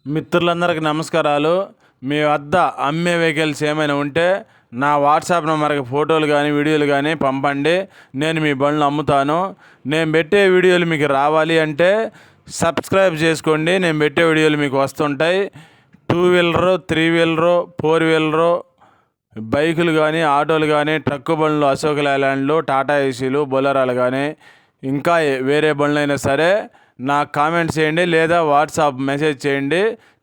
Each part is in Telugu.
మిత్రులందరికీ నమస్కారాలు. మీ వద్ద అమ్మే వెహికల్స్ ఏమైనా ఉంటే నా వాట్సాప్ నెంబర్కి ఫోటోలు కానీ వీడియోలు కానీ పంపండి. నేను మీ బండ్లు అమ్ముతాను. నేను పెట్టే వీడియోలు మీకు రావాలి అంటే సబ్స్క్రైబ్ చేసుకోండి. నేను పెట్టే వీడియోలు మీకు వస్తుంటాయి. 2 వీలరు, 3 వీలరు, 4 వీలరు బైకులు కానీ, ఆటోలు కానీ, ట్రక్కు బండ్లు, అశోక్ లేలాండ్లు, టాటా ఏసీలు, బొలెరోలు కానీ, ఇంకా వేరే బండ్లైనా సరే నాకు కామెంట్ చేయండి లేదా వాట్సాప్ మెసేజ్ చేయండి.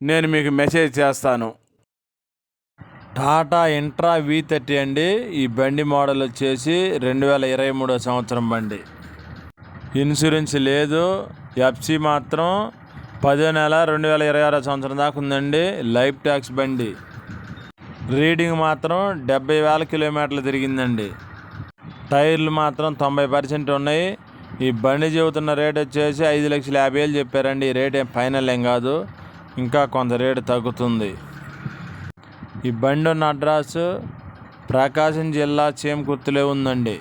నేను మీకు మెసేజ్ చేస్తాను. టాటా ఇంట్రా V30 అండి. ఈ బండి మోడల్ వచ్చేసి 2023 సంవత్సరం బండి. ఇన్సూరెన్స్ లేదు. ఎఫ్సి మాత్రం 10వ నెల 2026 సంవత్సరం దాకా ఉందండి. లైఫ్ ట్యాక్స్ బండి. రీడింగ్ మాత్రం 70,000 కిలోమీటర్లు తిరిగిందండి. టైర్లు మాత్రం 90% ఉన్నాయి. ఈ బండి చెబుతున్న రేట్ వచ్చేసి 5,50,000 చెప్పారండి. ఈ రేట్ ఏం ఫైనల్ ఏం కాదు, ఇంకా కొంత రేటు తగ్గుతుంది. ఈ బండి ఉన్న అడ్రస్ ప్రకాశం జిల్లా చేమకుర్తిలో ఉందండి.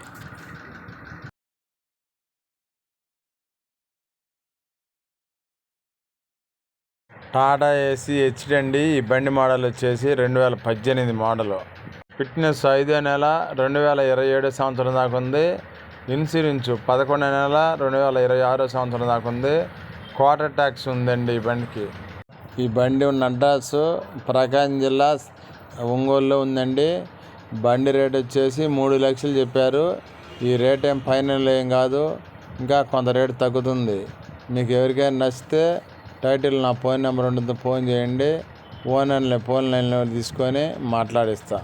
టాటా ఏసీ హెచ్డి అండి. ఈ బండి మోడల్ వచ్చేసి 2018 మోడలు. ఫిట్నెస్ 5వ నెల 2027 సంవత్సరం దాకా ఉంది. ఇన్సూరెన్స్ 11వ నెల 2026 సంవత్సరం దాకా ఉంది. క్వార్టర్ ట్యాక్స్ ఉందండి ఈ బండికి. ఈ బండి ఉన్న అడ్రస్ ప్రకాశం జిల్లా ఒంగోలులో ఉందండి. బండి రేట్ వచ్చేసి 3 లక్షలు చెప్పారు. ఈ రేట్ ఏం ఫైనల్ ఏం కాదు, ఇంకా కొంత రేటు తగ్గుతుంది. మీకు ఎవరికైనా నచ్చితే టైటిల్ నా ఫోన్ నెంబర్ ఉంటుంది, ఫోన్ చేయండి. ఫోన్ లైన్లో తీసుకొని మాట్లాడిస్తా.